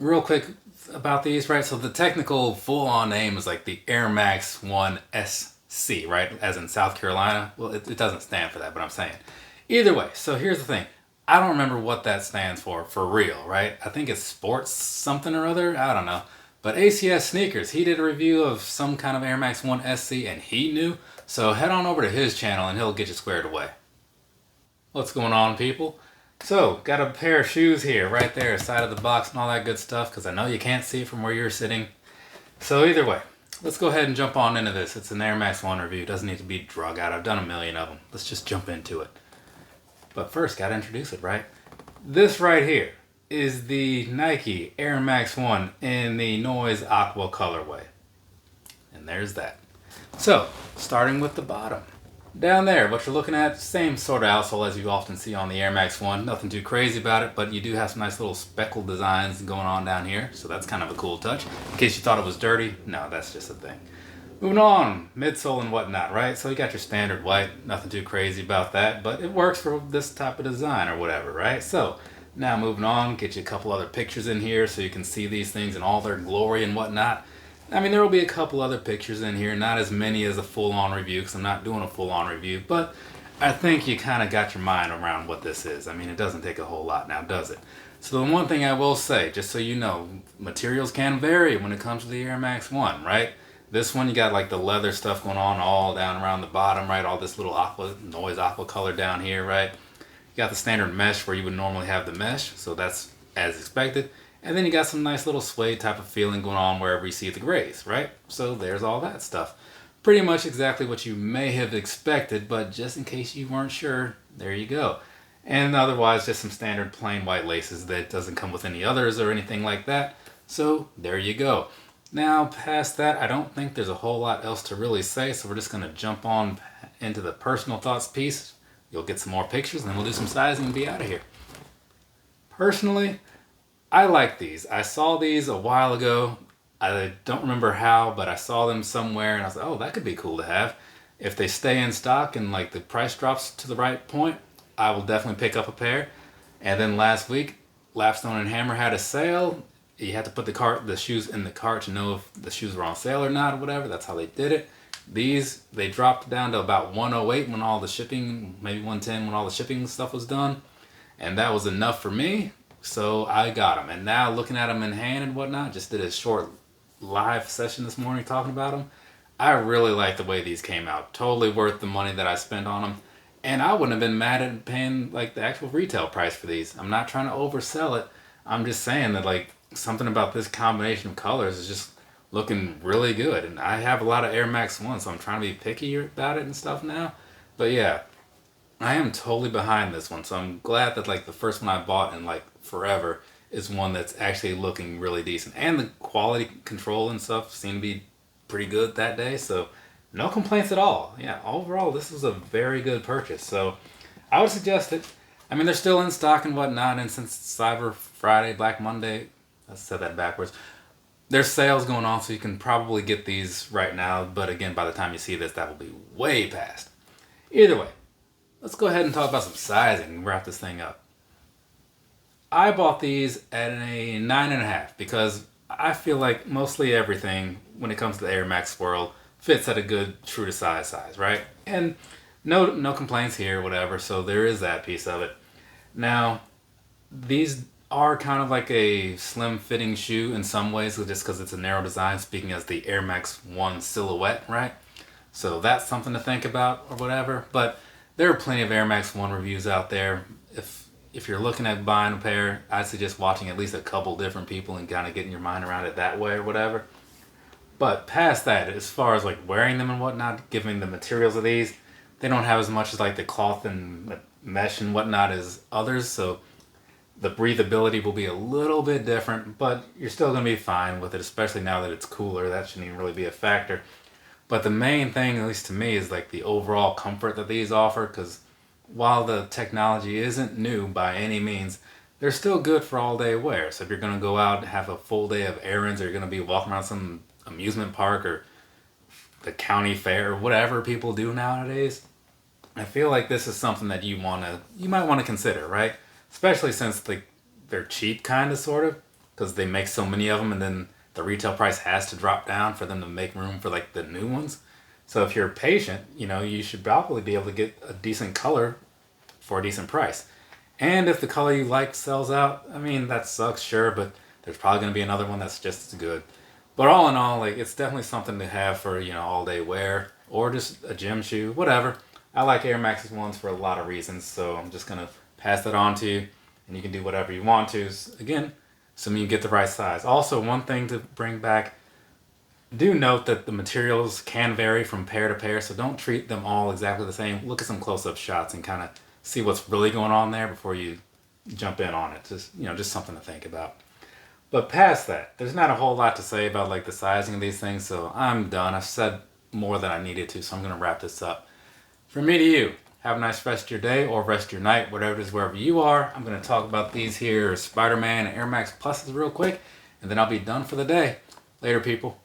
real quick about these, right? So the technical full-on name is like the Air Max 1 SC, right? As in South Carolina. Well, it doesn't stand for that, but I'm saying. Either way, so here's the thing. I don't remember what that stands for real, right? I think it's sports something or other. I don't know. But ACS Sneakers, he did a review of some kind of Air Max 1 SC and he knew. So head on over to his channel and he'll get you squared away. What's going on, people? So, got a pair of shoes here, right there, side of the box and all that good stuff, because I know you can't see it from where you're sitting. So either way, let's go ahead and jump on into this. It's an Air Max 1 review. It doesn't need to be drug out. I've done a million of them. Let's just jump into it. But first, gotta introduce it, right? This right here is the Nike Air Max 1 in the Noise Aqua colorway. And there's that. So, starting with the bottom. Down there, what you're looking at, same sort of outsole as you often see on the Air Max 1. Nothing too crazy about it, but you do have some nice little speckled designs going on down here. So that's kind of a cool touch. In case you thought it was dirty, no, that's just a thing. Moving on, midsole and whatnot, right? So you got your standard white, nothing too crazy about that, but it works for this type of design or whatever, right? So now moving on, get you a couple other pictures in here so you can see these things in all their glory and whatnot. I mean, there will be a couple other pictures in here, not as many as a full-on review, because I'm not doing a full-on review, but I think you kind of got your mind around what this is. I mean, it doesn't take a whole lot now, does it? So the one thing I will say, just so you know, materials can vary when it comes to the Air Max 1, right? This one, you got like the leather stuff going on all down around the bottom, right? All this little noise aqua color down here, right? You got the standard mesh where you would normally have the mesh, so that's as expected. And then you got some nice little suede type of feeling going on wherever you see the grays, right? So there's all that stuff. Pretty much exactly what you may have expected, but just in case you weren't sure, there you go. And otherwise, just some standard plain white laces that doesn't come with any others or anything like that. So there you go. Now, past that, I don't think there's a whole lot else to really say, so we're just going to jump on into the personal thoughts piece. You'll get some more pictures, and then we'll do some sizing and be out of here. Personally, I like these. I saw these a while ago. I don't remember how, but I saw them somewhere and I was like, oh, that could be cool to have. If they stay in stock and like the price drops to the right point, I will definitely pick up a pair. And then last week, Lapstone and Hammer had a sale. You had to put the shoes in the cart to know if the shoes were on sale or not or whatever. That's how they did it. These, they dropped down to about 108 when all the shipping, maybe 110 when all the shipping stuff was done. And that was enough for me. So I got them, and now looking at them in hand and whatnot, just did a short live session this morning talking about them. I really like the way these came out. Totally worth the money that I spent on them, and I wouldn't have been mad at paying like the actual retail price for these. I'm not trying to oversell it. I'm just saying that like something about this combination of colors is just looking really good, and I have a lot of Air Max 1, so I'm trying to be picky about it and stuff now. But yeah, I am totally behind this one, so I'm glad that like the first one I bought in like forever is one that's actually looking really decent, and the quality control and stuff seemed to be pretty good that day, so no complaints at all. Yeah, overall this was a very good purchase, so I would suggest it. I mean, they're still in stock and whatnot, and since Cyber Friday, Black Monday, I said that backwards, there's sales going on, so you can probably get these right now, but again, by the time you see this, that will be way past. Either way, let's go ahead and talk about some sizing and wrap this thing up. I bought these at a 9.5 because I feel like mostly everything when it comes to the Air Max world fits at a good true to size, right? And no complaints here, whatever, so there is that piece of it. Now, these are kind of like a slim fitting shoe in some ways just because it's a narrow design, speaking as the Air Max 1 silhouette, right? So that's something to think about or whatever, but there are plenty of Air Max 1 reviews out there. If you're looking at buying a pair, I'd suggest watching at least a couple different people and kind of getting your mind around it that way or whatever. But past that, as far as like wearing them and whatnot, given the materials of these, they don't have as much as like the cloth and mesh and whatnot as others, so the breathability will be a little bit different, but you're still going to be fine with it, especially now that it's cooler. That shouldn't even really be a factor. But the main thing, at least to me, is like the overall comfort that these offer, because while the technology isn't new by any means, they're still good for all day wear. So if you're going to go out and have a full day of errands, or you're going to be walking around some amusement park or the county fair or whatever people do nowadays, I feel like this is something that you might want to consider, right? Especially since they're cheap, kind of, sort of. because they make so many of them, and then the retail price has to drop down for them to make room for like the new ones. So if you're patient, you know, you should probably be able to get a decent color for a decent price. And if the color you like sells out, I mean, that sucks, sure, but there's probably going to be another one that's just as good. But all in all, like, it's definitely something to have for, you know, all day wear or just a gym shoe, whatever. I like Air Max's ones for a lot of reasons, so I'm just going to pass that on to you, and you can do whatever you want to. Again, assuming you get the right size. Also, one thing to bring back, do note that the materials can vary from pair to pair, so don't treat them all exactly the same. Look at some close-up shots and kind of see what's really going on there before you jump in on it. Just, you know, just something to think about. But past that, there's not a whole lot to say about like the sizing of these things, so I'm done. I've said more than I needed to, so I'm going to wrap this up. From me to you, have a nice rest of your day or rest of your night, whatever it is, wherever you are. I'm going to talk about these here Spider-Man Air Max Pluses real quick, and then I'll be done for the day. Later, people.